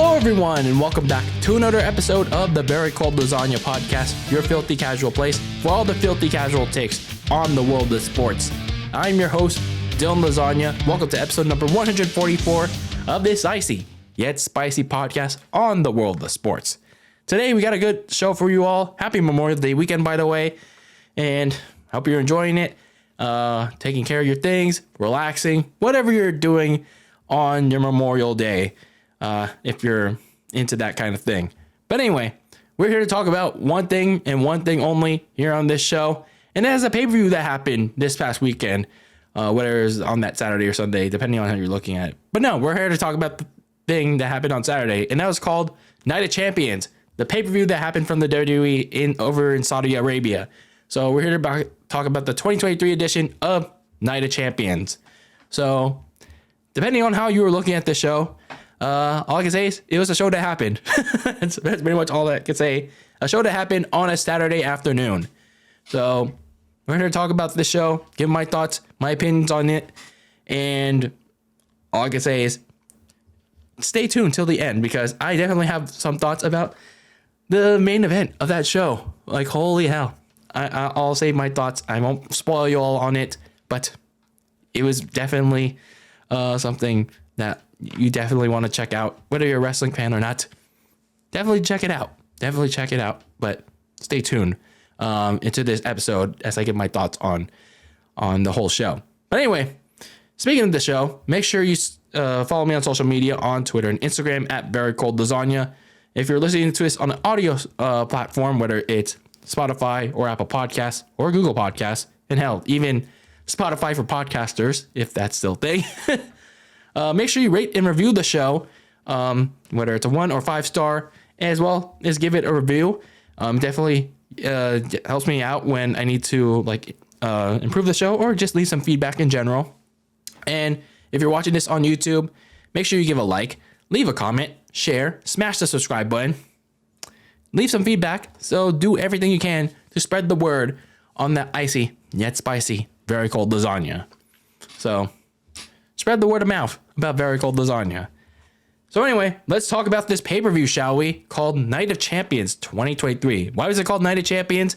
Hello, everyone, and welcome back to another episode of the Very Cold Lasagna podcast, your filthy casual place for all the filthy casual takes on the world of sports. I'm your host, DylanLasagna. Welcome to episode number 144 of this icy yet spicy podcast on the world of sports. Today, we got a good show for you all. Happy Memorial Day weekend, by the way, and hope you're enjoying it, taking care of your things, relaxing, whatever you're doing on your Memorial Day. If you're into that kind of thing. But anyway, we're here to talk about one thing and one thing only here on this show. And that is a pay-per-view that happened this past weekend, whether it's on that Saturday or Sunday, depending on how you're looking at it. But no, we're here to talk about the thing that happened on Saturday, and that was called Night of Champions, the pay-per-view that happened from the WWE over in Saudi Arabia. So we're here to talk about the 2023 edition of Night of Champions. So depending on how you were looking at the show, all I can say is it was a show that happened. that's pretty much all I can say. A show that happened on a Saturday afternoon. So we're here to talk about this show, give my thoughts, my opinions on it, and all I can say is stay tuned till the end because I definitely have some thoughts about the main event of that show. Like, holy hell. I'll save my thoughts. I won't spoil you all on it, but it was definitely something that you definitely want to check out, whether you're a wrestling fan or not. Definitely check it out. But stay tuned into this episode as I give my thoughts on the whole show. But anyway, speaking of the show, make sure you follow me on social media on Twitter and Instagram at Very Cold Lasagna. If you're listening to this on an audio platform, whether it's Spotify or Apple Podcasts or Google Podcasts, and hell, even Spotify for podcasters, if that's still a thing. Make sure you rate and review the show, whether it's a 1 or 5 star, as well as give it a review. Definitely helps me out when I need to improve the show or just leave some feedback in general. And if you're watching this on YouTube, make sure you give a like, leave a comment, share, smash the subscribe button, leave some feedback. So do everything you can to spread the word on that icy yet spicy Very Cold Lasagna. So spread the word of mouth about Very Cold Lasagna. So anyway, let's talk about this pay-per-view, shall we? Called Night of Champions 2023. Why was it called Night of Champions?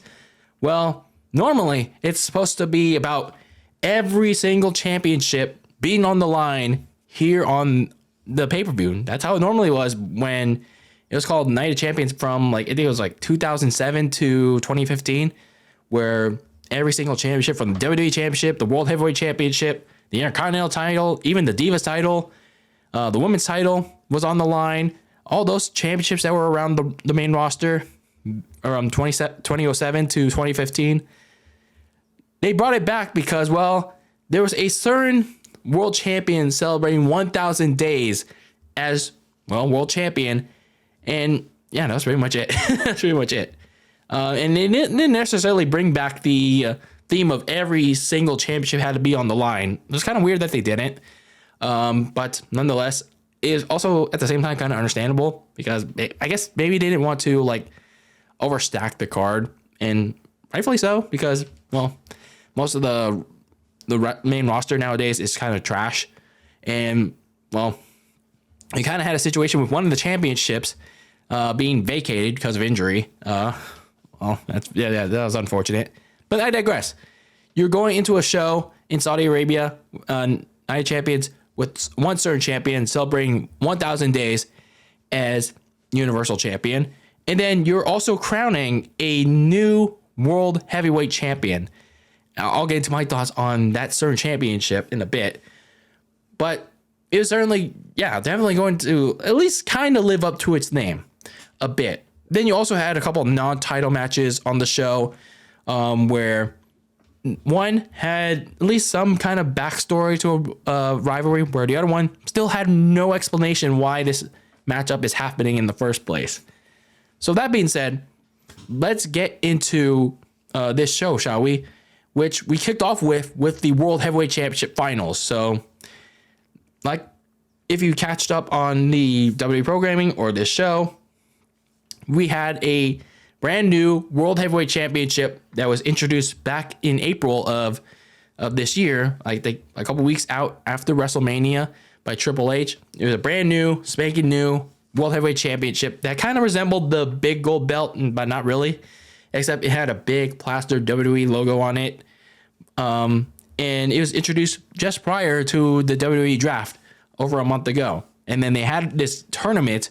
Well, normally it's supposed to be about every single championship being on the line here on the pay-per-view. That's how it normally was when it was called Night of Champions from I think it was 2007 to 2015, where every single championship from the WWE Championship, the World Heavyweight Championship, the Intercontinental title, even the Divas title, the Women's title was on the line. All those championships that were around the main roster around 2007 to 2015, they brought it back because, well, there was a certain world champion celebrating 1,000 days as, well, world champion. And yeah, that's pretty much it. And they didn't necessarily bring back the theme of every single championship had to be on the line. It was kind of weird that they didn't. But nonetheless, it is also at the same time kind of understandable because I guess maybe they didn't want to overstack the card, and rightfully so because, well, most of the main roster nowadays is kind of trash. And, well, you kind of had a situation with one of the championships being vacated because of injury. Well, that was unfortunate. But I digress. You're going into a show in Saudi Arabia, Night of Champions, with one certain champion celebrating 1,000 days as Universal Champion. And then you're also crowning a new World Heavyweight Champion. Now, I'll get into my thoughts on that certain championship in a bit. But it was certainly, definitely going to at least kind of live up to its name a bit. Then you also had a couple of non-title matches on the show, where one had at least some kind of backstory to a rivalry, where the other one still had no explanation why this matchup is happening in the first place. So that being said, let's get into this show, shall we? Which we kicked off with the World Heavyweight Championship Finals. So, if you catched up on the WWE programming or this show, we had a brand new World Heavyweight Championship that was introduced back in April of this year, I think a couple weeks out after WrestleMania by Triple H. It was a brand new, spanking new World Heavyweight Championship that kind of resembled the big gold belt, but not really, except it had a big plastered WWE logo on it. And it was introduced just prior to the WWE draft over a month ago. And then they had this tournament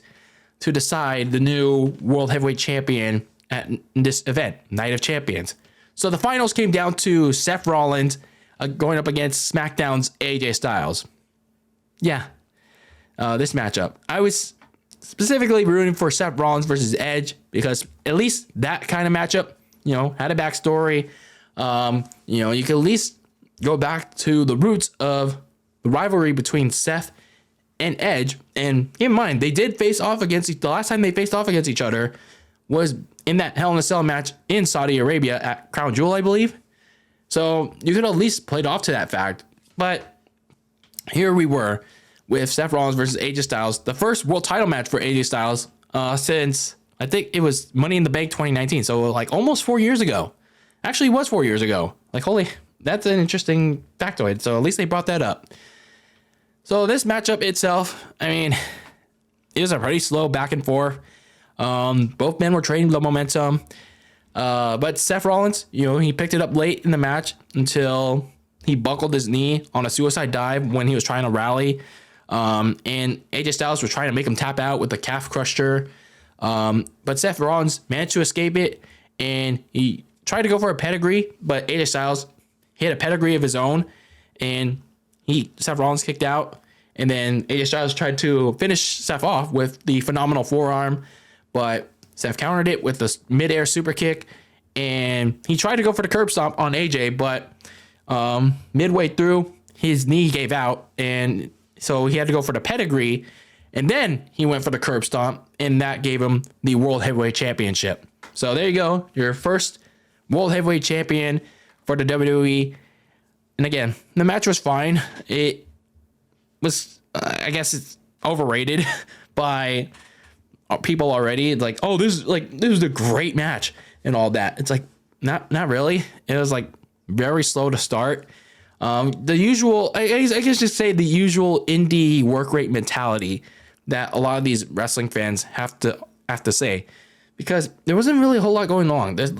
to decide the new World Heavyweight Champion at this event, Night of Champions. So the finals came down to Seth Rollins going up against SmackDown's AJ Styles. Yeah, this matchup. I was specifically rooting for Seth Rollins versus Edge because at least that kind of matchup, had a backstory. You could at least go back to the roots of the rivalry between Seth and Edge. And keep in mind, they did face off the last time they faced off against each other was in that Hell in a Cell match in Saudi Arabia at Crown Jewel, I believe. So you could at least played off to that fact. But here we were with Seth Rollins versus AJ Styles, the first world title match for AJ Styles since I think it was Money in the Bank 2019. So like almost 4 years ago. Actually, it was 4 years ago. Like, holy, that's an interesting factoid. So at least they brought that up. So this matchup itself, I mean, it was a pretty slow back and forth. Both men were trading the momentum. But Seth Rollins, he picked it up late in the match until he buckled his knee on a suicide dive when he was trying to rally. And AJ Styles was trying to make him tap out with the calf crusher. But Seth Rollins managed to escape it, and he tried to go for a pedigree, but AJ Styles hit a pedigree of his own, and Seth Rollins kicked out. And then AJ Styles tried to finish Seth off with the phenomenal forearm, but Seth countered it with the midair super kick, and he tried to go for the curb stomp on AJ, but midway through, his knee gave out, and so he had to go for the pedigree, and then he went for the curb stomp, and that gave him the World Heavyweight Championship. So there you go, your first World Heavyweight Champion for the WWE. And again, the match was fine. It was, I guess it's overrated by people already. Like, oh, this was a great match and all that. It's like, not really. It was like very slow to start. The usual, I guess just say the usual indie work rate mentality that a lot of these wrestling fans have to say, because there wasn't really a whole lot going on. There's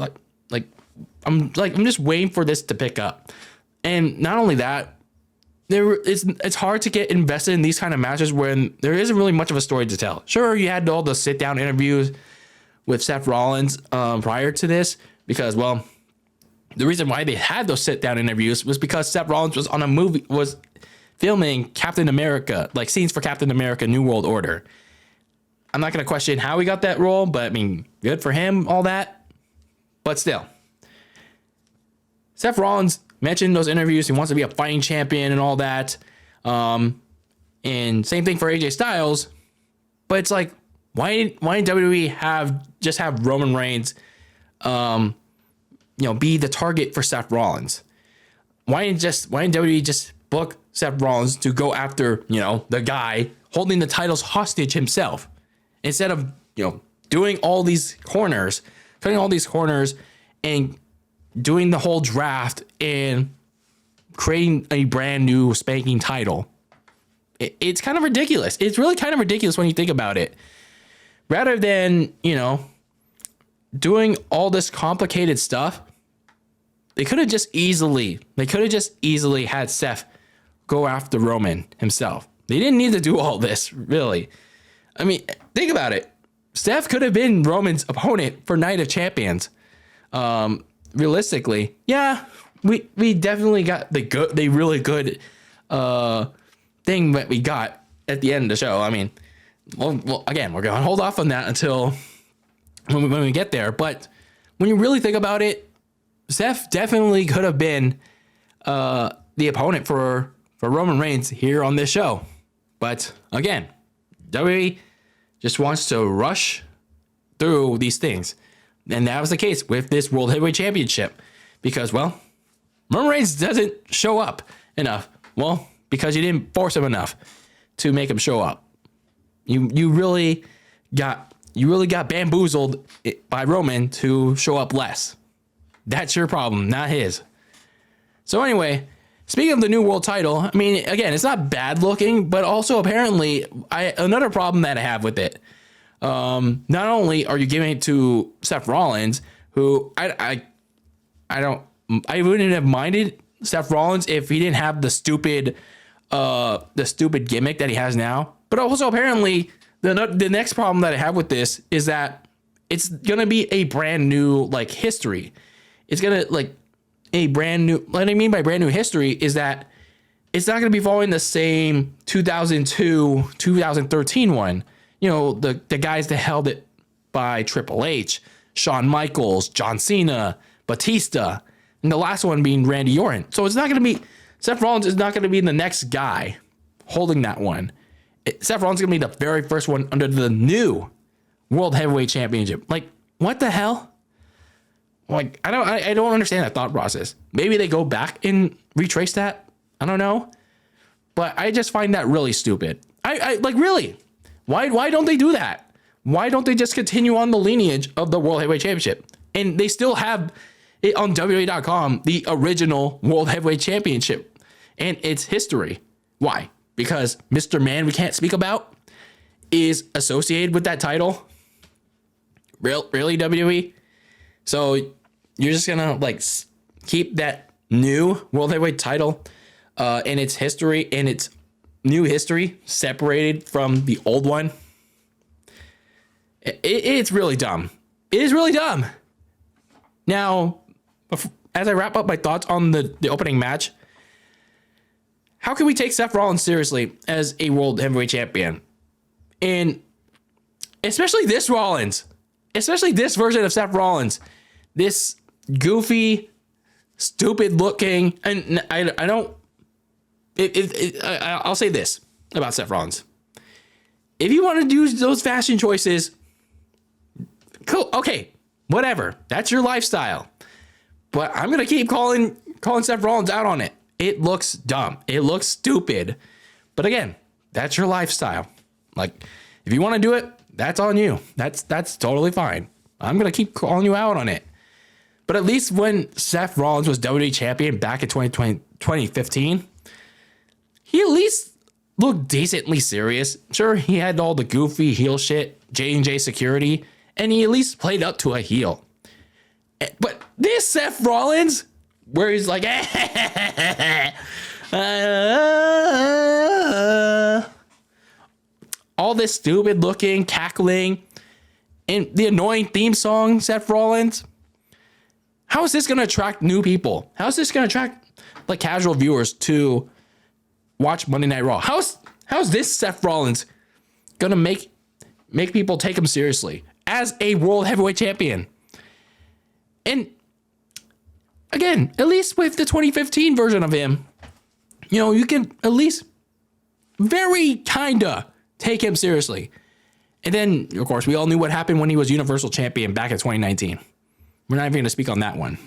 I'm just waiting for this to pick up. And not only that, it's hard to get invested in these kind of matches when there isn't really much of a story to tell. Sure, you had all the sit down interviews with Seth Rollins prior to this, because, well, the reason why they had those sit down interviews was because Seth Rollins was filming Captain America, like scenes for Captain America New World Order. I'm not going to question how he got that role, but I mean, good for him, all that. But still, Seth Rollins mentioned in those interviews he wants to be a fighting champion and all that. And same thing for AJ Styles. But it's like, why didn't WWE have Roman Reigns be the target for Seth Rollins? Why didn't WWE just book Seth Rollins to go after, the guy holding the titles hostage himself, instead of, doing all these corners, cutting all these corners and doing the whole draft and creating a brand new spanking title. It's kind of ridiculous. It's really kind of ridiculous when you think about it. Rather than, doing all this complicated stuff, they could have just easily had Seth go after Roman himself. They didn't need to do all this, really. I mean, think about it. Seth could have been Roman's opponent for Night of Champions. Realistically, yeah, we definitely got the really good thing that we got at the end of the show. I mean, well, again, we're gonna hold off on that until when we get there. But when you really think about it, Seth definitely could have been the opponent for Roman Reigns here on this show. But again, WWE just wants to rush through these things. And that was the case with this World Heavyweight Championship, because, well, Roman Reigns doesn't show up enough. Well, because you didn't force him enough to make him show up. You really got bamboozled by Roman to show up less. That's your problem, not his. So anyway, Speaking of the new world title, I mean, again, it's not bad looking, but also apparently another problem that I have with it. Not only are you giving it to Seth Rollins, who I wouldn't have minded Seth Rollins if he didn't have the stupid gimmick that he has now. But also apparently the next problem that I have with this is that it's gonna be a brand new like history. It's gonna like a brand new. What I mean by brand new history is that it's not gonna be following the same 2002, 2013 one. You know, the guys that held it by Triple H, Shawn Michaels, John Cena, Batista, and the last one being Randy Orton. So it's not going to be, Seth Rollins is not going to be the next guy holding that one. Seth Rollins is going to be the very first one under the new World Heavyweight Championship. Like, what the hell? Like, I don't understand that thought process. Maybe they go back and retrace that. I don't know. But I just find that really stupid. I like, really? Why don't they do that? Why don't they just continue on the lineage of the World Heavyweight Championship? And they still have it on WWE.com, the original World Heavyweight Championship and its history. Why? Because Mr. Man we can't speak about is associated with that title? Really, WWE? So you're just gonna like keep that new World Heavyweight title and its history and its new history separated from the old one? It's really dumb. It is really dumb. Now, as I wrap up my thoughts on the opening match, how can we take Seth Rollins seriously as a World Heavyweight Champion? And especially this Rollins, especially this version of Seth Rollins, this goofy, stupid looking, and I don't, I'll say this about Seth Rollins. If you want to do those fashion choices, cool, okay, whatever. That's your lifestyle. But I'm going to keep calling Seth Rollins out on it. It looks dumb. It looks stupid. But again, that's your lifestyle. Like, if you want to do it, that's on you. That's totally fine. I'm going to keep calling you out on it. But at least when Seth Rollins was WWE champion back in 2015, he at least looked decently serious. Sure, he had all the goofy heel shit, J&J security, and he at least played up to a heel. But this Seth Rollins, where he's like, all this stupid looking, cackling, and the annoying theme song, Seth Rollins. How is this going to attract new people? How is this going to attract like casual viewers to watch Monday Night Raw? How's this Seth Rollins going to make people take him seriously as a World Heavyweight Champion? And again, at least with the 2015 version of him, you know, you can at least very kinda take him seriously. And then, of course, we all knew what happened when he was Universal Champion back in 2019. We're not even going to speak on that one.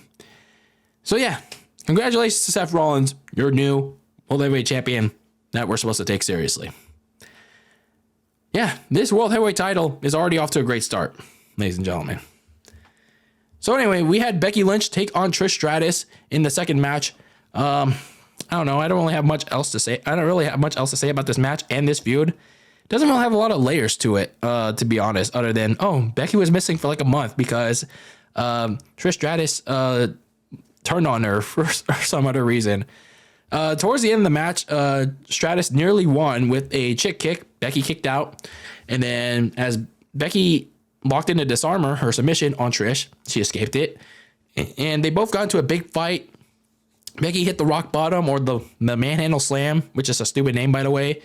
So yeah, congratulations to Seth Rollins, your new World Heavyweight Champion that we're supposed to take seriously. Yeah, this World Heavyweight title is already off to a great start, ladies and gentlemen. So anyway, we had Becky Lynch take on Trish Stratus in the second match. I don't know. I don't really have much else to say. I don't really have much else to say about this match and this feud. It doesn't really have a lot of layers to it, to be honest, other than, Becky was missing for like a month because Trish Stratus turned on her for some other reason. Towards the end of the match, Stratus nearly won with a chick kick. Becky kicked out. And then as Becky locked in to disarm her submission on Trish, she escaped it. And they both got into a big fight. Becky hit the rock bottom or the manhandle slam, which is a stupid name, by the way,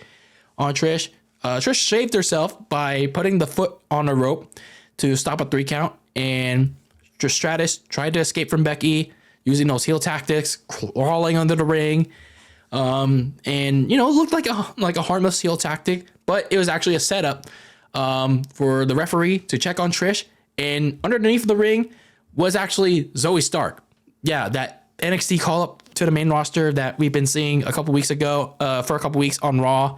on Trish. Trish shaved herself by putting the foot on a rope to stop a 3 count. And Trish Stratus tried to escape from Becky using those heel tactics, crawling under the ring. And, you know, it looked like a harmless heel tactic, but it was actually a setup for the referee to check on Trish. And underneath the ring was actually Zoe Stark. Yeah, that NXT call up to the main roster that we've been seeing a couple weeks ago, for a couple weeks on Raw.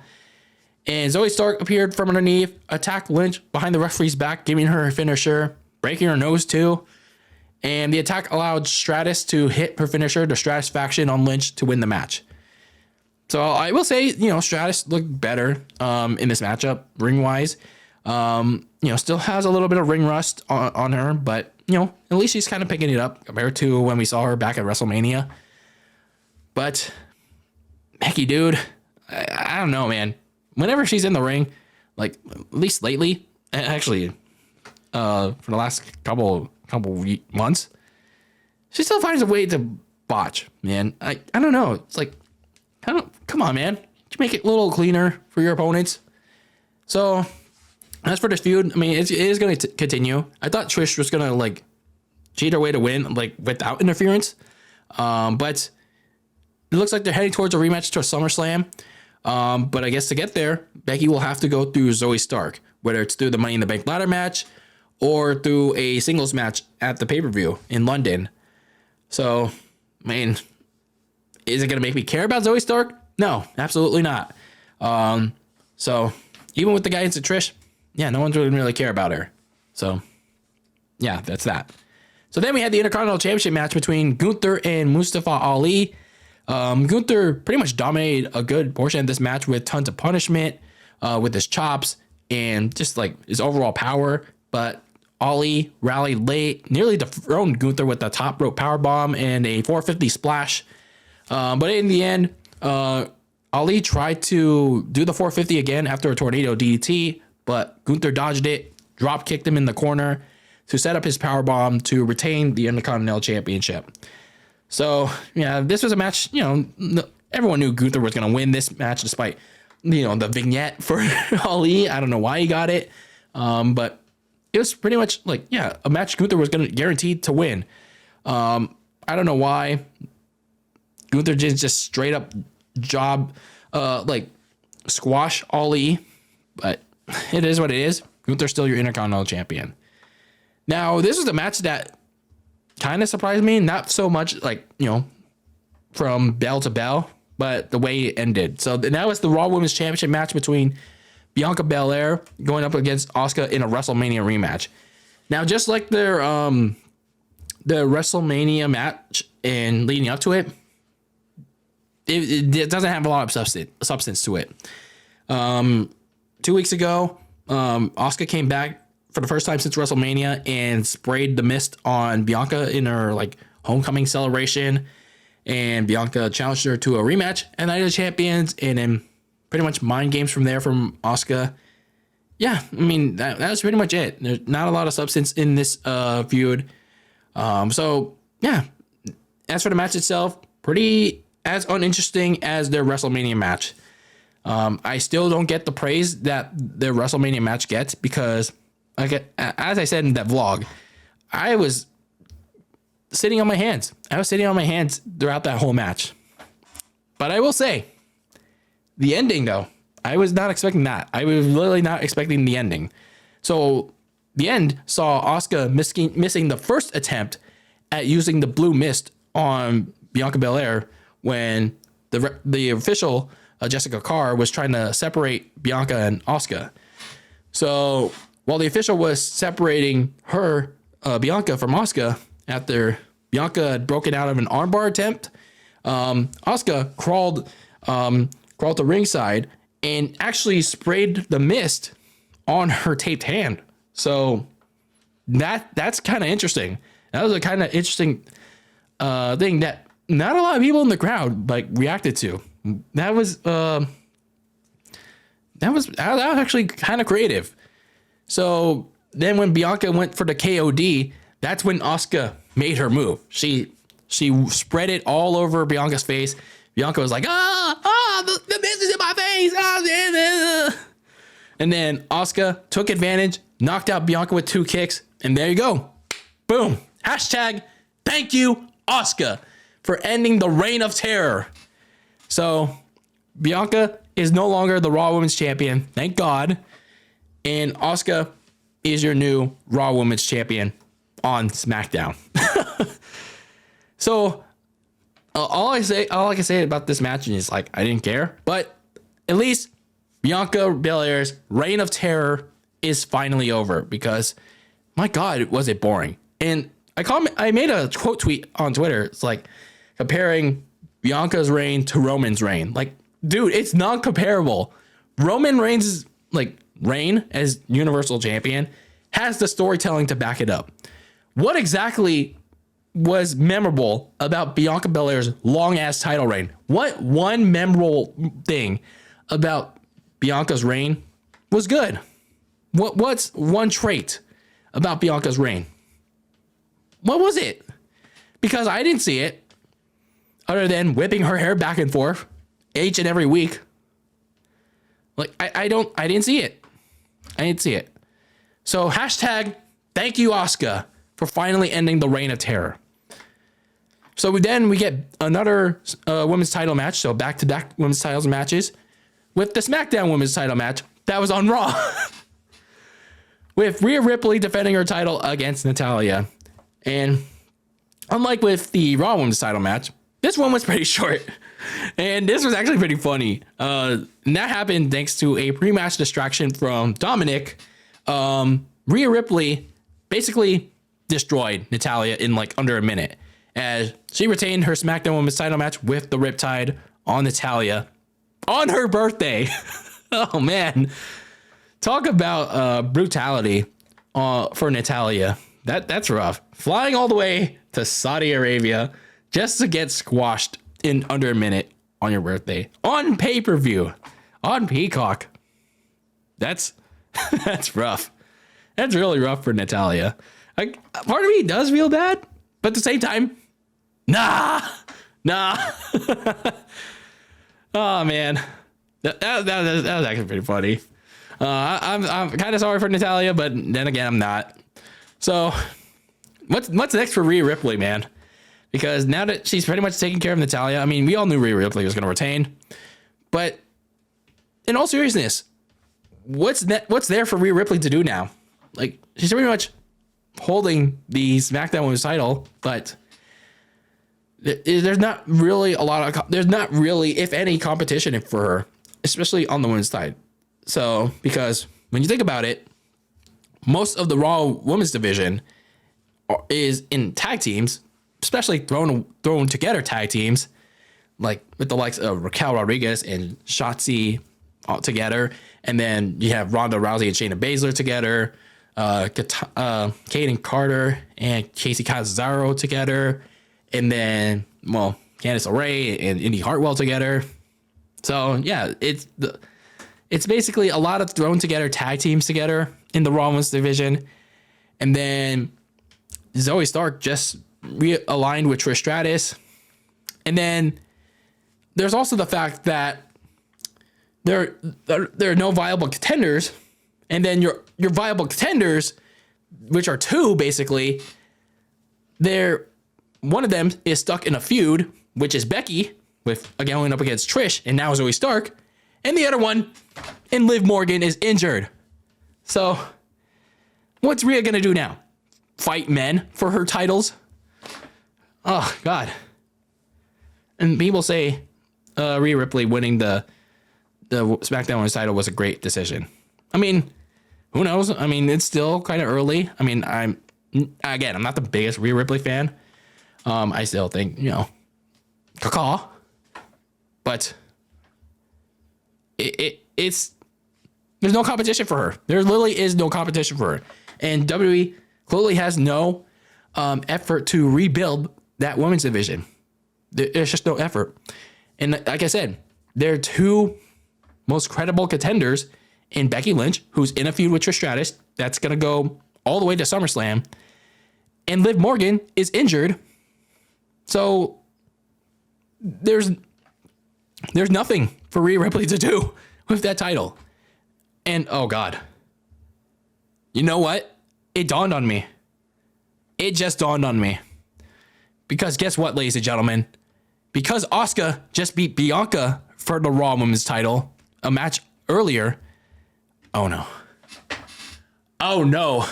And Zoe Stark appeared from underneath, attacked Lynch behind the referee's back, giving her a finisher, breaking her nose too. And the attack allowed Stratus to hit her finisher, the Stratus faction, on Lynch to win the match. So I will say, Stratus looked better in this matchup ring wise. Still has a little bit of ring rust on her, but at least she's kind of picking it up compared to when we saw her back at WrestleMania. But Becky, dude, I don't know, man. Whenever she's in the ring, like at least lately, actually, for the last couple months, she still finds a way to botch, man. I don't know. It's like, come on, man. You make it a little cleaner for your opponents. So as for this feud, I mean, it is going to continue. I thought Trish was going to like cheat her way to win, like without interference. But it looks like they're heading towards a rematch to a SummerSlam. But I guess to get there, Becky will have to go through Zoe Stark, whether it's through the Money in the Bank ladder match or through a singles match at the pay-per-view in London. So, I mean, is it going to make me care about Zoe Stark? No, absolutely not. So even with the guidance of Trish, yeah, no one's really care about her. So, yeah, that's that. So then we had the Intercontinental Championship match between Gunther and Mustafa Ali. Gunther pretty much dominated a good portion of this match with tons of punishment, with his chops and just like his overall power. But Ali rallied late, nearly dethroned Gunther with a top rope powerbomb and a 450 splash. But in the end, Ali tried to do the 450 again after a tornado DDT, but Gunther dodged it, drop kicked him in the corner to set up his powerbomb to retain the Intercontinental Championship. So, yeah, this was a match, everyone knew Gunther was going to win this match despite, the vignette for Ali. I don't know why he got it. But it was pretty much like, yeah, a match Gunther was going to guaranteed to win. I don't know why Gunther did just straight up squash Ali, but it is what it is. Gunther's still your Intercontinental Champion. Now, this was a match that kind of surprised me. Not so much from bell to bell, but the way it ended. So now it's the Raw Women's Championship match between Bianca Belair going up against Asuka in a WrestleMania rematch. Now, just like the WrestleMania match and leading up to it, it doesn't have a lot of substance to it. 2 weeks ago, Asuka came back for the first time since WrestleMania and sprayed the mist on Bianca in her homecoming celebration, and Bianca challenged her to a rematch at Night of the Champions, and then pretty much mind games from there from Asuka. Yeah, I mean that was pretty much it. There's not a lot of substance in this feud. So yeah, as for the match itself, pretty as uninteresting as their WrestleMania match. I still don't get the praise that their WrestleMania match gets because, as I said in that vlog, I was sitting on my hands. I was sitting on my hands throughout that whole match. But I will say, the ending though, I was not expecting that. I was literally not expecting the ending. So the end saw Asuka missing the first attempt at using the blue mist on Bianca Belair when the official Jessica Carr was trying to separate Bianca and Asuka. So while the official was separating her, Bianca, from Asuka after Bianca had broken out of an armbar attempt, Asuka crawled to ringside and actually sprayed the mist on her taped hand. So that's kind of interesting. That was a kind of interesting thing that not a lot of people in the crowd reacted to. That was actually kind of creative. So then when Bianca went for the KOD, that's when Asuka made her move. She spread it all over Bianca's face. Bianca was like, the mist is in my face. And then Asuka took advantage, knocked out Bianca with 2 kicks, and there you go. Boom. Hashtag thank you, Asuka, for ending the reign of terror. So Bianca is no longer the Raw Women's Champion, thank God. And Asuka is your new Raw Women's Champion on SmackDown. So all I can say about this match is I didn't care, but at least Bianca Belair's reign of terror is finally over because my God, was it boring. And I made a quote tweet on Twitter. It's comparing Bianca's reign to Roman's reign. Dude, it's non-comparable. Roman Reigns' reign as Universal Champion has the storytelling to back it up. What exactly was memorable about Bianca Belair's long-ass title reign? What one memorable thing about Bianca's reign was good? What's one trait about Bianca's reign? What was it? Because I didn't see it, other than whipping her hair back and forth each and every week. I didn't see it. I didn't see it. So hashtag thank you, Asuka, for finally ending the reign of terror. So we get another women's title match. So back-to-back women's titles matches with the SmackDown women's title match that was on Raw. With Rhea Ripley defending her title against Natalya. And unlike with the Raw women's title match, this one was pretty short. And this was actually pretty funny. And that happened thanks to a pre-match distraction from Dominic. Rhea Ripley basically destroyed Natalya in under a minute, as she retained her SmackDown women's title match with the Riptide on Natalya on her birthday. Oh, man. Talk about brutality for Natalya. That's rough. Flying all the way to Saudi Arabia just to get squashed in under a minute on your birthday. On pay-per-view. On Peacock. That's rough. That's really rough for Natalya. Part of me does feel bad, but at the same time, nah. Oh, man. That was actually pretty funny. I'm kind of sorry for Natalya, but then again, I'm not. So, what's next for Rhea Ripley, man? Because now that she's pretty much taking care of Natalya, I mean, we all knew Rhea Ripley was going to retain. But in all seriousness, what's there for Rhea Ripley to do now? She's pretty much holding the SmackDown Women's title, but there's not really, if any, competition for her, especially on the women's side. So, because when you think about it, most of the Raw women's division is in tag teams, especially thrown together tag teams, with the likes of Raquel Rodriguez and Shotzi all together. And then you have Ronda Rousey and Shayna Baszler together, Kaden Carter and Casey Catanzaro together, and then, Candice LeRae and Indy Hartwell together. So, yeah, it's basically a lot of thrown together tag teams together in the Raw Women's division. And then Zoe Stark just realigned with Trish Stratus. And then there's also the fact that there are no viable contenders. And then your viable contenders, which are two basically, one of them is stuck in a feud, which is Becky, going up against Trish, and now Zoe Stark. And the other one, in Liv Morgan, is injured. So, what's Rhea gonna do now? Fight men for her titles? Oh, God. And people say Rhea Ripley winning the SmackDown Women's title was a great decision. I mean, who knows? I mean, it's still kind of early. I mean, I'm not the biggest Rhea Ripley fan. I still think, caca. But it's there's no competition for her. There literally is no competition for her. And WWE clearly has no effort to rebuild that women's division. There's just no effort. And like I said, there are two most credible contenders in Becky Lynch, who's in a feud with Trish Stratus. That's going to go all the way to SummerSlam. And Liv Morgan is injured. So there's nothing for Rhea Ripley to do with that title. And, oh, God. You know what? It dawned on me. It just dawned on me. Because guess what, ladies and gentlemen? Because Asuka just beat Bianca for the Raw Women's title a match earlier. Oh, no. Oh, no.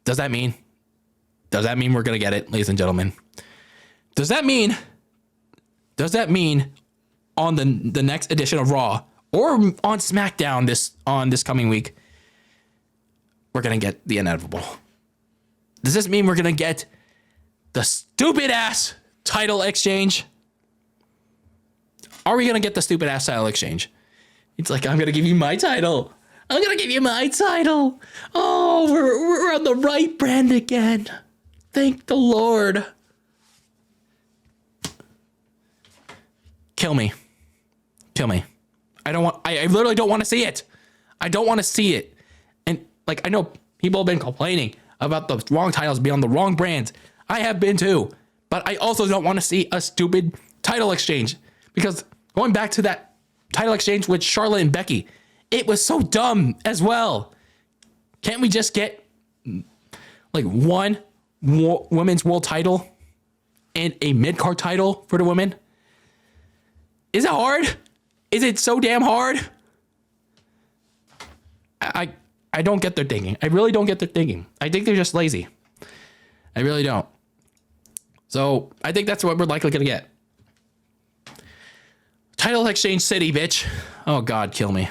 Does that mean we're going to get it, ladies and gentlemen? Does that mean on the next edition of Raw or on SmackDown this coming week, we're going to get the inevitable? Does this mean we're going to get the stupid ass title exchange? Are we going to get the stupid ass title exchange? It's like, I'm going to give you my title. I'm going to give you my title. Oh, we're on the right brand again. Thank the Lord. Kill me. I literally don't want to see it. I don't want to see it. And like, I know people have been complaining about the wrong titles being on the wrong brands. I have been too, but I also don't want to see a stupid title exchange, because going back to that title exchange with Charlotte and Becky, it was so dumb as well. Can't we just get like one women's world title and a mid-card title for the women? Is it hard? Is it so damn hard? I don't get their thinking. I really don't get their thinking. I think they're just lazy. I really don't. So I think that's what we're likely going to get. Title exchange city, bitch. Oh, God, kill me.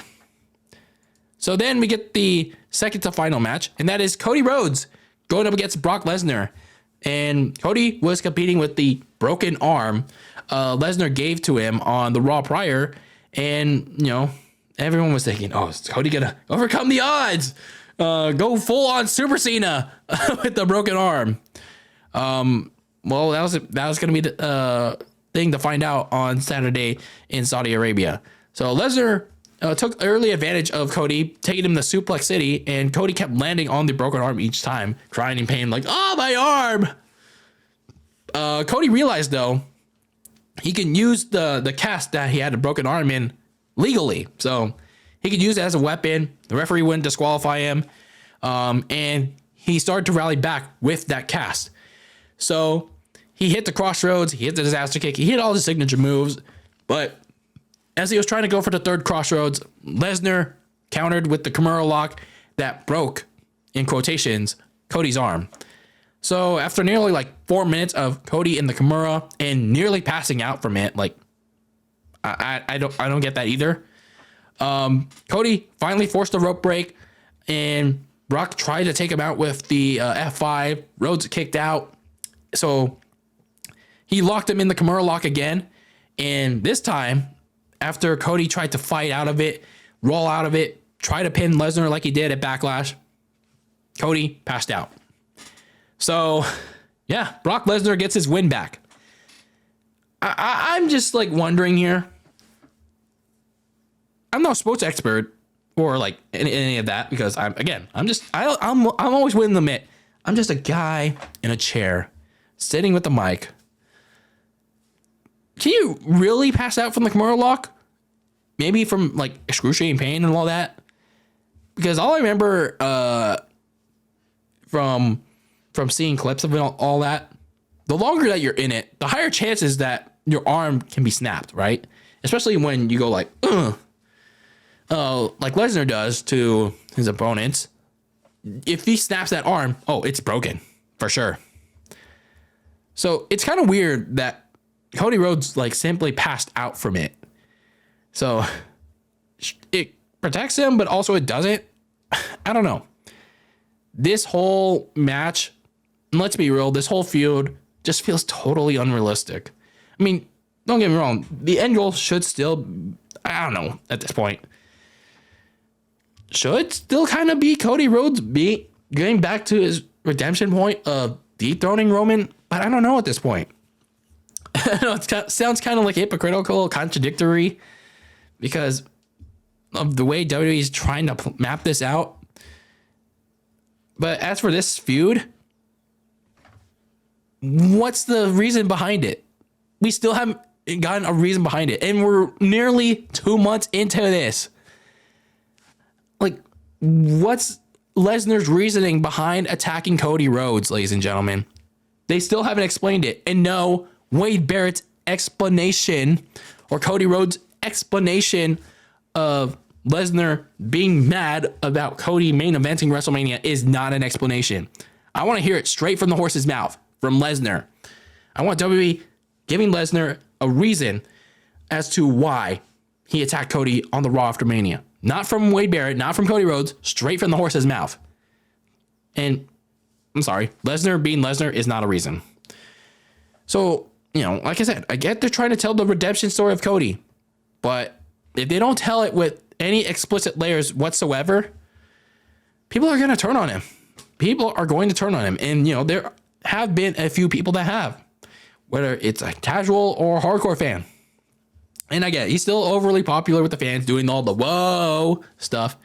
So then we get the second to final match, and that is Cody Rhodes going up against Brock Lesnar. And Cody was competing with the broken arm Lesnar gave to him on the Raw prior. And, you know, everyone was thinking, oh, is Cody going to overcome the odds? Go full on Super Cena with the broken arm. Well, that was going to be the thing to find out on Saturday in Saudi Arabia. So Lesnar took early advantage of Cody, taking him to Suplex City, and Cody kept landing on the broken arm each time, crying in pain like, oh, my arm. Cody realized, though, he can use the cast that he had a broken arm in legally. So he could use it as a weapon. The referee wouldn't disqualify him. And he started to rally back with that cast. So he hit the crossroads. He hit the disaster kick. He hit all the signature moves. But as he was trying to go for the third crossroads, Lesnar countered with the Kimura lock that broke, in quotations, Cody's arm. So after nearly like 4 minutes of Cody in the Kimura and nearly passing out from it, like I don't get that either. Cody finally forced a rope break, and Brock tried to take him out with the F5. Rhodes kicked out, so he locked him in the Kimura lock again. And this time, after Cody tried to fight out of it, roll out of it, try to pin Lesnar like he did at Backlash, Cody passed out. So, yeah, Brock Lesnar gets his win back. I'm just like wondering here. I'm no sports expert or like any of that, because I'm always willing to admit I'm just a guy in a chair sitting with the mic. Can you really pass out from the Kimura lock? Maybe from like excruciating pain and all that? Because all I remember from seeing clips of it, all that, the longer that you're in it, the higher chances that your arm can be snapped, right? Especially when you go like Lesnar does to his opponents. If he snaps that arm, it's broken for sure. So it's kind of weird that Cody Rhodes like simply passed out from it. So it protects him, but also it doesn't. I don't know. This whole match, and let's be real, this whole feud just feels totally unrealistic. I mean, don't get me wrong. The end goal should still, I don't know, at this point, should still kind of be Cody Rhodes getting back to his redemption point of dethroning Roman, but I don't know at this point. I know it sounds kind of like hypocritical, contradictory, because of the way WWE is trying to map this out. But as for this feud, what's the reason behind it? We still haven't gotten a reason behind it, and we're nearly 2 months into this. Like, what's Lesnar's reasoning behind attacking Cody Rhodes, ladies and gentlemen? They still haven't explained it. And no, Wade Barrett's explanation or Cody Rhodes' explanation of Lesnar being mad about Cody main eventing WrestleMania is not an explanation. I want to hear it straight from the horse's mouth, from Lesnar. I want WWE giving Lesnar a reason as to why he attacked Cody on the Raw after Mania. Not from Wade Barrett, not from Cody Rhodes, straight from the horse's mouth. And I'm sorry, Lesnar being Lesnar is not a reason. So, like I said, I get they're trying to tell the redemption story of Cody. But if they don't tell it with any explicit layers whatsoever, people are going to turn on him. People are going to turn on him. And, there have been a few people that have, whether it's a casual or hardcore fan. And I get it, he's still overly popular with the fans, doing all the whoa stuff.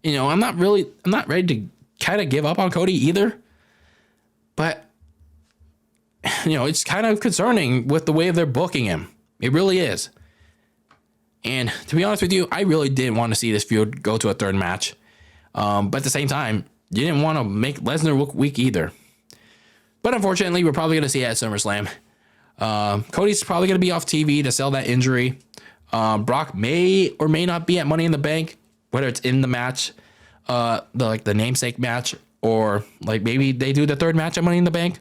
I'm not ready to kind of give up on Cody either. But, it's kind of concerning with the way they're booking him. It really is. And to be honest with you, I really didn't want to see this feud go to a third match. But at the same time, you didn't want to make Lesnar look weak either. But unfortunately, we're probably going to see it at SummerSlam. Cody's probably going to be off TV to sell that injury. Brock may or may not be at Money in the Bank, whether it's in the match, the namesake match, or like maybe they do the third match at Money in the Bank.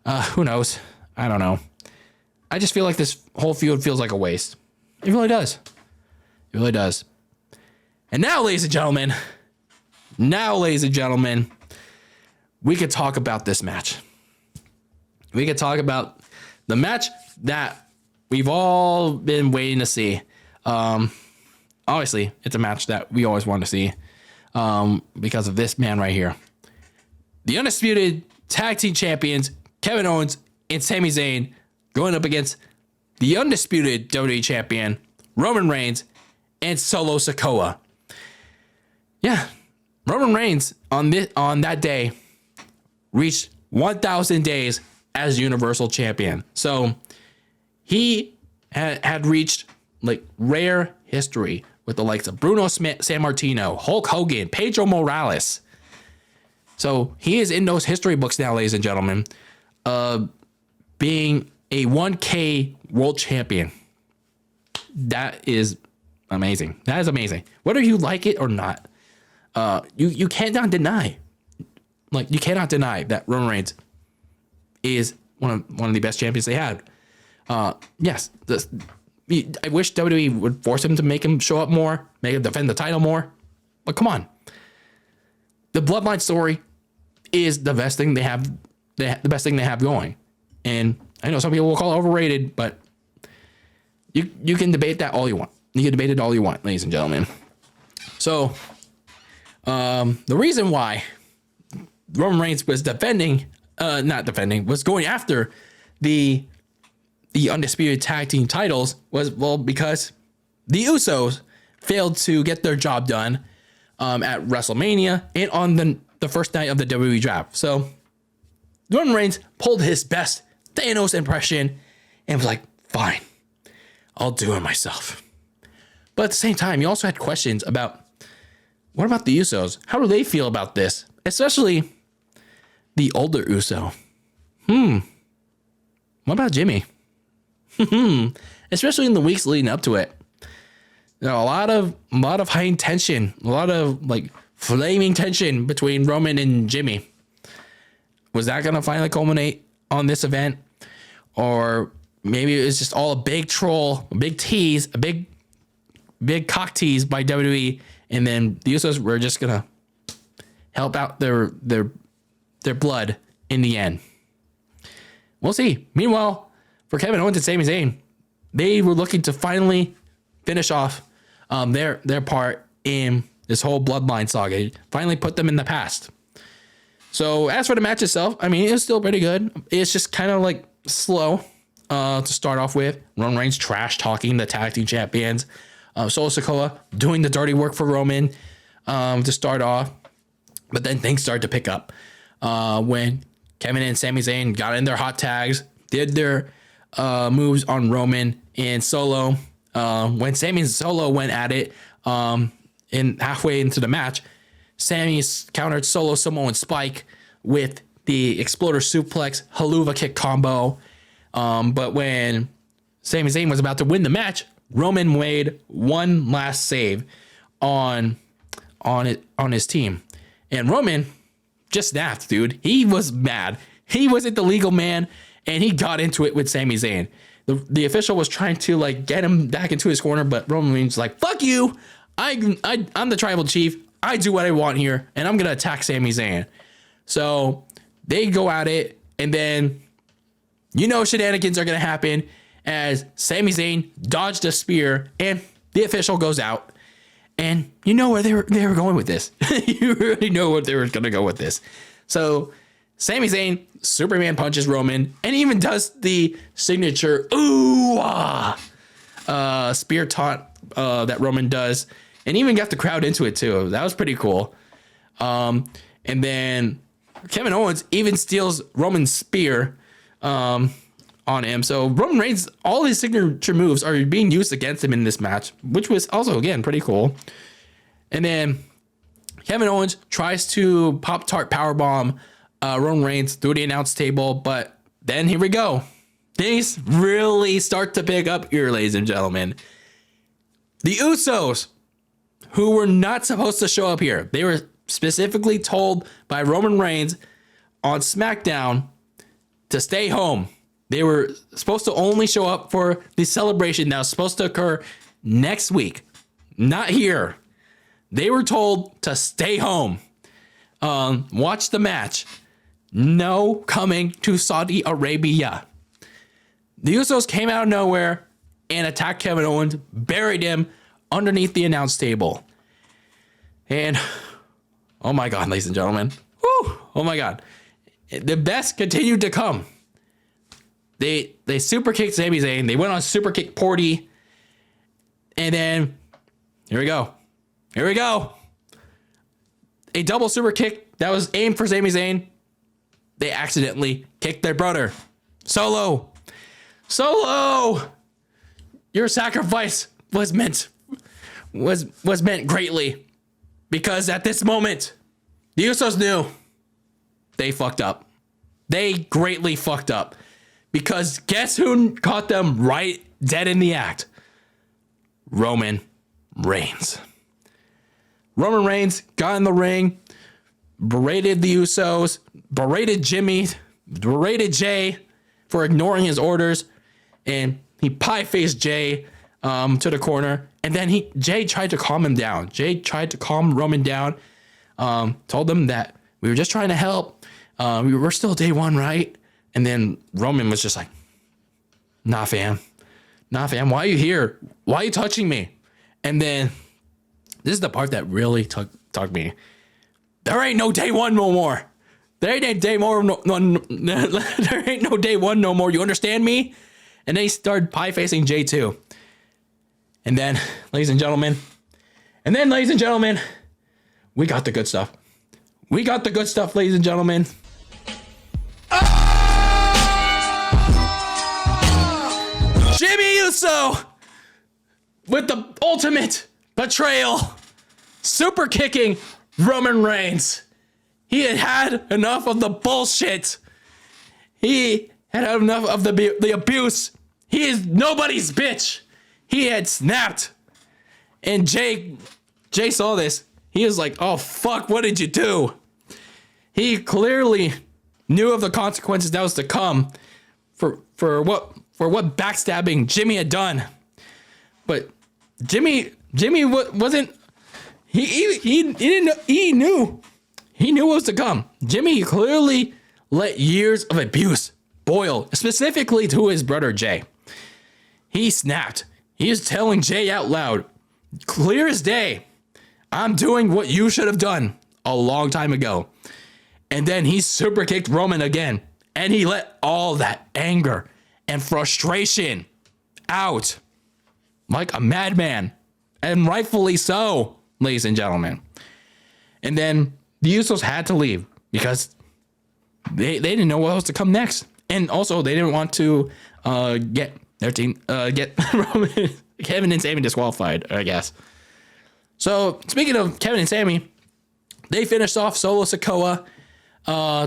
Who knows? I don't know. I just feel like this whole feud feels like a waste. It really does. It really does. And now, ladies and gentlemen, we could talk about this match. We could talk about the match that we've all been waiting to see. Obviously, it's a match that we always want to see because of this man right here. The undisputed tag team champions, Kevin Owens and Sami Zayn, going up against the undisputed WWE champion, Roman Reigns and Solo Sikoa. Yeah, Roman Reigns on that day reached 1,000 days as Universal Champion. So he had reached like rare history with the likes of Bruno Sammartino, Hulk Hogan, Pedro Morales. So he is in those history books now, ladies and gentlemen, being a 1K world champion. That is amazing. That is amazing. Whether you like it or not, you cannot deny. Like, you cannot deny that Roman Reigns is one of the best champions they had. Yes, I wish WWE would force him to make him show up more, make him defend the title more. But come on, the Bloodline story is the best thing they have. The best thing they have going. And I know some people will call it overrated, but you can debate that all you want. You can debate it all you want, ladies and gentlemen. So the reason why Roman Reigns was was going after the undisputed tag team titles was, well, because the Usos failed to get their job done at WrestleMania and on the first night of the WWE draft. So Roman Reigns pulled his best Thanos impression and was like, fine, I'll do it myself. But at the same time, he also had questions about, what about the Usos? How do they feel about this? Especially the older Uso. What about Jimmy? Especially in the weeks leading up to it. A lot of high tension, a lot of like flaming tension between Roman and Jimmy. Was that going to finally culminate on this event? Or maybe it was just all a big troll, a big tease, a big cock tease by WWE, and then the Usos were just going to help out their blood in the end. We'll see. Meanwhile, for Kevin Owens and Sami Zayn, they were looking to finally finish off their part in this whole Bloodline saga. Finally put them in the past. So as for the match itself, I mean, it was still pretty good. It's just kind of like slow to start off with. Roman Reigns trash talking the tag team champions. Solo Sikoa doing the dirty work for Roman to start off. But then things started to pick up when Kevin and Sami Zayn got in their hot tags, did their moves on Roman and Solo. When Sami and Solo went at it in halfway into the match, Sami countered Solo Samoan Spike with the Exploder Suplex Haluva Kick combo. But when Sami Zayn was about to win the match, Roman made one last save on his team. And Roman just snapped, dude. He was mad. He wasn't the legal man, and he got into it with Sami Zayn. The official was trying to like get him back into his corner, but Roman Reigns was like, fuck you. I'm the tribal chief. I do what I want here, and I'm going to attack Sami Zayn. So they go at it, and then shenanigans are going to happen, as Sami Zayn dodged a spear and the official goes out. And you know where they were going with this. You already know what they were going to go with this. So Sami Zayn Superman punches Roman and even does the signature spear taunt that Roman does, and even got the crowd into it too. That was pretty cool. And then Kevin Owens even steals Roman's spear on him. So Roman Reigns, all his signature moves are being used against him in this match, which was also, again, pretty cool. And then Kevin Owens tries to Pop-Tart powerbomb Roman Reigns through the announce table, but then here we go. Things really start to pick up here, ladies and gentlemen. The Usos, who were not supposed to show up here, they were specifically told by Roman Reigns on SmackDown to stay home. They were supposed to only show up for the celebration that was supposed to occur next week, not here. They were told to stay home, watch the match. No coming to Saudi Arabia. The Usos came out of nowhere and attacked Kevin Owens, buried him underneath the announce table. And, oh my God, ladies and gentlemen. Woo, oh my God. The best continued to come. They super kicked Sami Zayn. They went on super kick Porty. And then, here we go. Here we go. A double super kick that was aimed for Sami Zayn. They accidentally kicked their brother. Solo, your sacrifice was meant greatly, because at this moment, the Usos knew they fucked up. They greatly fucked up, because guess who caught them right dead in the act? Roman Reigns. Roman Reigns got in the ring, berated the Usos, berated Jimmy, berated Jay for ignoring his orders, and he pie-faced Jay to the corner. And then Jay tried to calm him down. Jay tried to calm Roman down, told them that we were just trying to help. We were still day one, right? And then Roman was just like, nah, fam. Why are you here? Why are you touching me? And then this is the part that really tugged me. There ain't no day one no more. There ain't day more. There ain't no day one no more. You understand me? And then he started pie facing Jay too. And then, ladies and gentlemen, we got the good stuff. We got the good stuff, ladies and gentlemen. Jimmy Uso with the ultimate betrayal, super kicking Roman Reigns. He had enough of the bullshit. He had enough of the abuse. He is nobody's bitch. He had snapped. And Jay saw this. He was like, oh fuck, what did you do? He clearly knew of the consequences that was to come for what backstabbing Jimmy had done. But Jimmy wasn't. He didn't know. He knew what was to come. Jimmy clearly let years of abuse boil, specifically to his brother Jay. He snapped. He is telling Jay out loud, clear as day, I'm doing what you should have done a long time ago. And then he super kicked Roman again, and he let all that anger and frustration out like a madman, and rightfully so, ladies and gentlemen. And then the Usos had to leave because they didn't know what was to come next, and also they didn't want to get their team Roman, Kevin and Sami disqualified, I guess. So speaking of Kevin and Sami, they finished off Solo Sikoa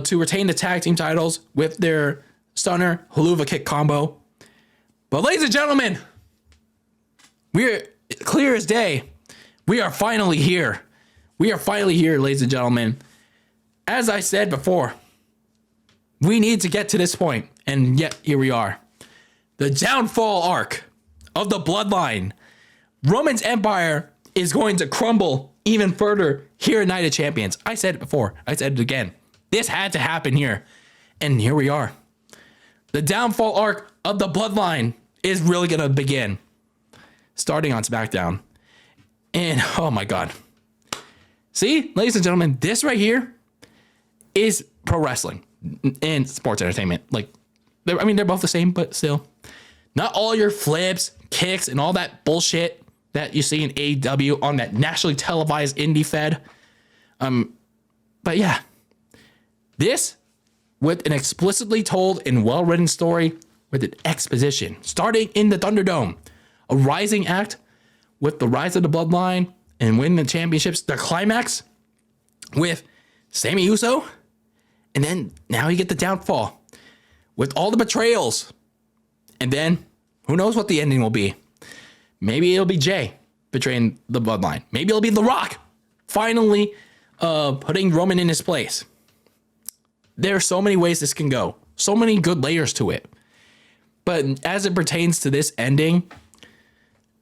to retain the tag team titles with their stunner haluva kick combo. But ladies and gentlemen, we're clear as day. We are finally here. We are finally here, ladies and gentlemen. As I said before, we need to get to this point, and yet here we are. The downfall arc of the Bloodline. Roman's empire is going to crumble even further here at Night of Champions. I said it before. I said it again. This had to happen here. And here we are. The downfall arc of the Bloodline is really going to begin starting on SmackDown. And oh my God. See, ladies and gentlemen, this right here is pro wrestling and sports entertainment. Like, they're both the same, but still. Not all your flips, kicks, and all that bullshit that you see in AEW on that nationally televised indie fed. But yeah, this with an explicitly told and well-written story with an exposition starting in the Thunderdome, a rising act with the rise of the Bloodline and winning the championships, the climax with Sami Uso, and then now you get the downfall with all the betrayals, and then who knows what the ending will be. Maybe it'll be Jay betraying the Bloodline. Maybe it'll be The Rock finally putting Roman in his place. There are so many ways this can go. So many good layers to it. But as it pertains to this ending,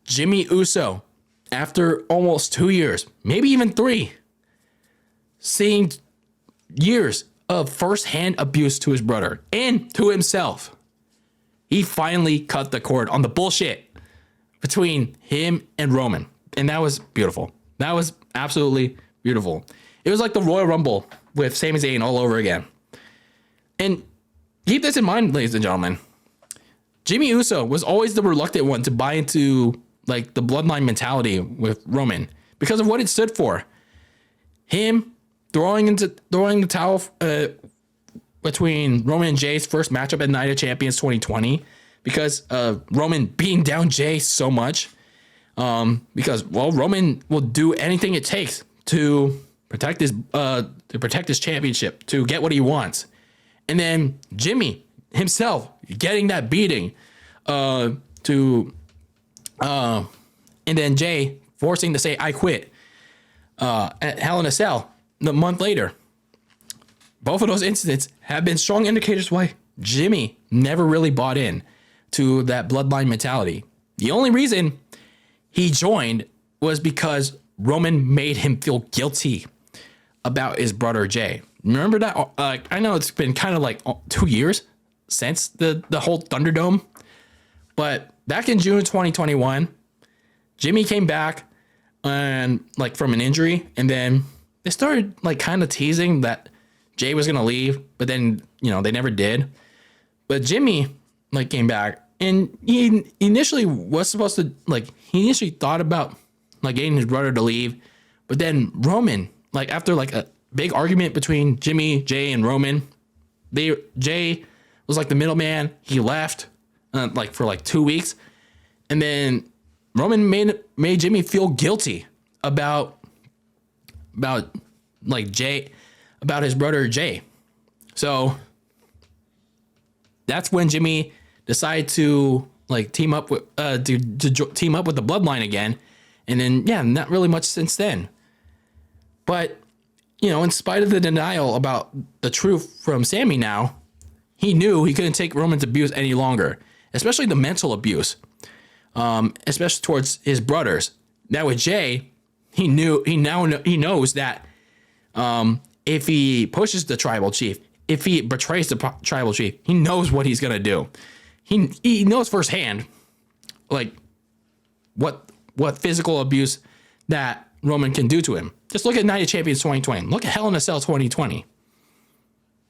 Jimmy Uso, after almost 2 years, maybe even 3, seeing years of firsthand abuse to his brother and to himself, he finally cut the cord on the bullshit between him and Roman. And that was beautiful. That was absolutely beautiful. It was like the Royal Rumble with Sami Zayn all over again. And keep this in mind, ladies and gentlemen. Jimmy Uso was always the reluctant one to buy into like the Bloodline mentality with Roman because of what it stood for. Him throwing the towel between Roman and Jay's first matchup at Night of Champions 2020 because Roman beating down Jay so much. Because Roman will do anything it takes to protect his championship, to get what he wants. And then Jimmy himself getting that beating and then Jay forcing to say I quit at Hell in a Cell a month later. Both of those incidents have been strong indicators why Jimmy never really bought in to that Bloodline mentality. The only reason he joined was because Roman made him feel guilty about his brother Jay. Remember that? I know it's been kind of like 2 years since the whole Thunderdome, but back in June 2021, Jimmy came back and like from an injury, and then they started like kind of teasing that Jay was gonna leave, but then they never did. But Jimmy like came back, and he initially was supposed to he initially thought about like getting his brother to leave, but then Roman, like after like a big argument between Jimmy, Jay, and Roman, Jay was like the middleman. He left for like 2 weeks, and then Roman made Jimmy feel guilty about like Jay, about his brother Jay. So that's when Jimmy decided to like team up with team up with the Bloodline again, and then not really much since then. But in spite of the denial about the truth from Sami now, he knew he couldn't take Roman's abuse any longer, especially the mental abuse, especially towards his brothers. Now with Jay, he knows that if he pushes the tribal chief, if he betrays the tribal chief, he knows what he's gonna do. He knows firsthand, like what physical abuse that Roman can do to him. Just look at Night of Champions 2020. Look at Hell in a Cell 2020.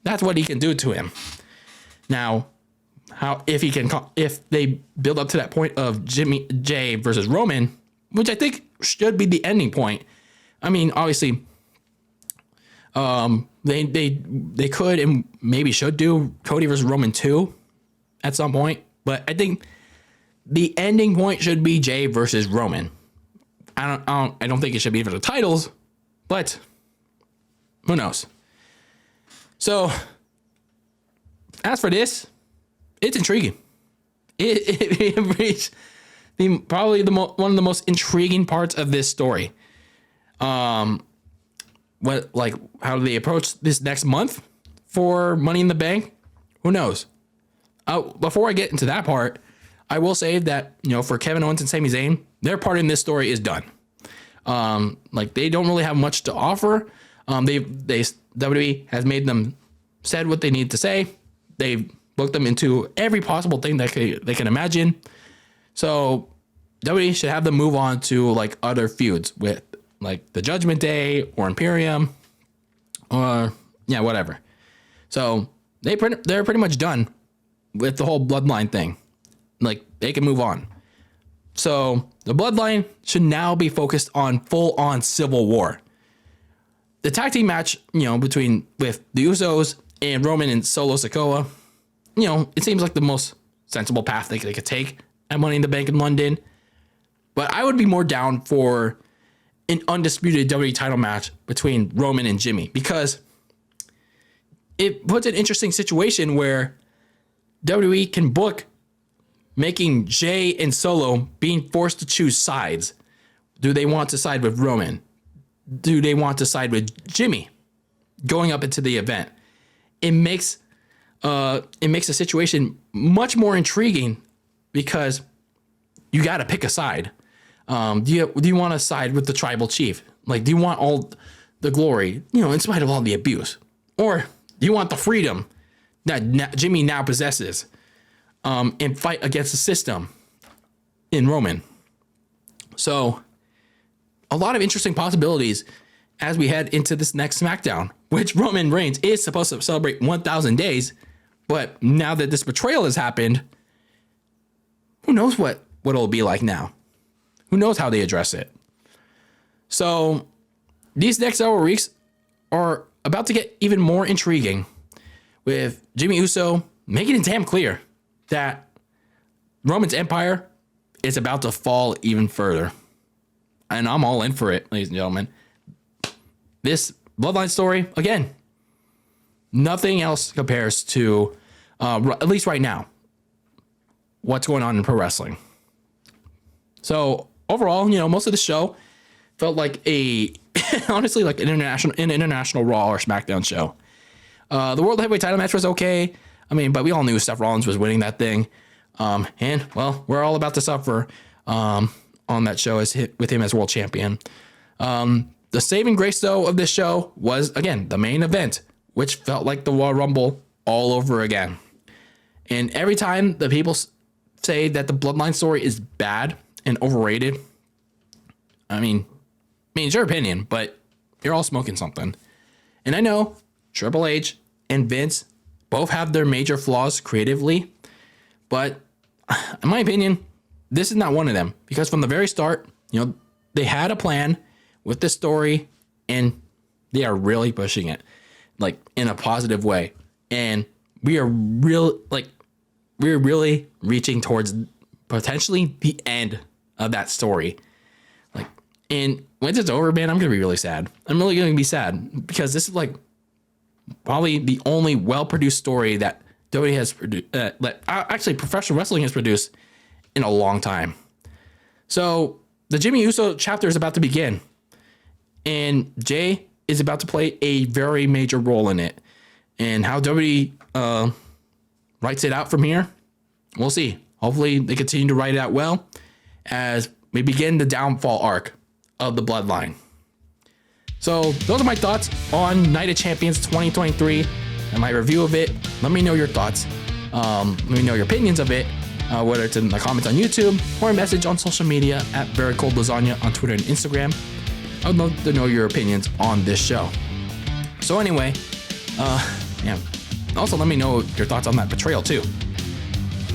That's what he can do to him. Now, if they build up to that point of Jay versus Roman, which I think should be the ending point. I mean, obviously, they could and maybe should do Cody versus Roman 2 at some point, but I think the ending point should be Jay versus Roman. I don't think it should be for the titles, but who knows? So as for this, it's intriguing. It reached probably one of the most intriguing parts of this story. How do they approach this next month for Money in the Bank? Who knows? Before I get into that part, I will say that for Kevin Owens and Sami Zayn, their part in this story is done. They don't really have much to offer. WWE has made them said what they need to say. They've booked them into every possible thing that they can imagine. So WWE should have them move on to like other feuds with like the Judgment Day or Imperium or whatever. So they're pretty much done with the whole Bloodline thing. Like they can move on. So the Bloodline should now be focused on full-on civil war. The tag team match, with the Usos and Roman and Solo Sikoa, it seems like the most sensible path they could take at Money in the Bank in London. But I would be more down for an undisputed WWE title match between Roman and Jimmy, because it puts an interesting situation where WWE can book making Jay and Solo being forced to choose sides. Do they want to side with Roman? Do they want to side with Jimmy going up into the event? It makes the situation much more intriguing because you got to pick a side. Do you want to side with the tribal chief? Like, do you want all the glory, in spite of all the abuse? Or do you want the freedom that Jimmy now possesses and fight against the system in Roman? So a lot of interesting possibilities as we head into this next SmackDown, which Roman Reigns is supposed to celebrate 1,000 days. But now that this betrayal has happened, who knows what it'll be like now? Who knows how they address it? So these next several weeks are about to get even more intriguing, with Jimmy Uso making it damn clear that Roman's empire is about to fall even further. And I'm all in for it, ladies and gentlemen. This Bloodline story, again, nothing else compares to, at least right now, what's going on in pro wrestling. So overall, most of the show felt like honestly, like an international Raw or SmackDown show. The World Heavyweight title match was okay. But we all knew Seth Rollins was winning that thing. And we're all about to suffer on that show with him as world champion. The saving grace, though, of this show was, again, the main event, which felt like the Royal Rumble all over again. And every time the people say that the Bloodline story is bad and overrated, it's your opinion, but you're all smoking something. And I know Triple H and Vince both have their major flaws creatively, but in my opinion, this is not one of them, because from the very start, they had a plan with this story and they are really pushing it like in a positive way. And we're really reaching towards potentially the end of that story. And when it's over, man, I'm going to be really sad. I'm really going to be sad because this is like probably the only well-produced story that WWE has produced, actually professional wrestling has produced in a long time. So the Jimmy Uso chapter is about to begin, and Jay is about to play a very major role in it. And how WWE writes it out from here, we'll see. Hopefully they continue to write it out well as we begin the downfall arc of the Bloodline. So those are my thoughts on Night of Champions 2023 and my review of it. Let me know your thoughts. Let me know your opinions of it, whether it's in the comments on YouTube or a message on social media at Very Cold Lasagna on Twitter and Instagram. I would love to know your opinions on this show. So anyway, also let me know your thoughts on that betrayal too.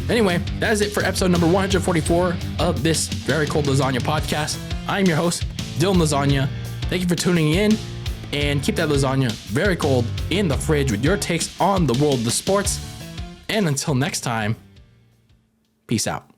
Anyway, that is it for episode number 144 of this Very Cold Lasagna podcast. I'm your host, DylanLasagna. Thank you for tuning in, and keep that lasagna very cold in the fridge with your takes on the world of sports. And until next time, peace out.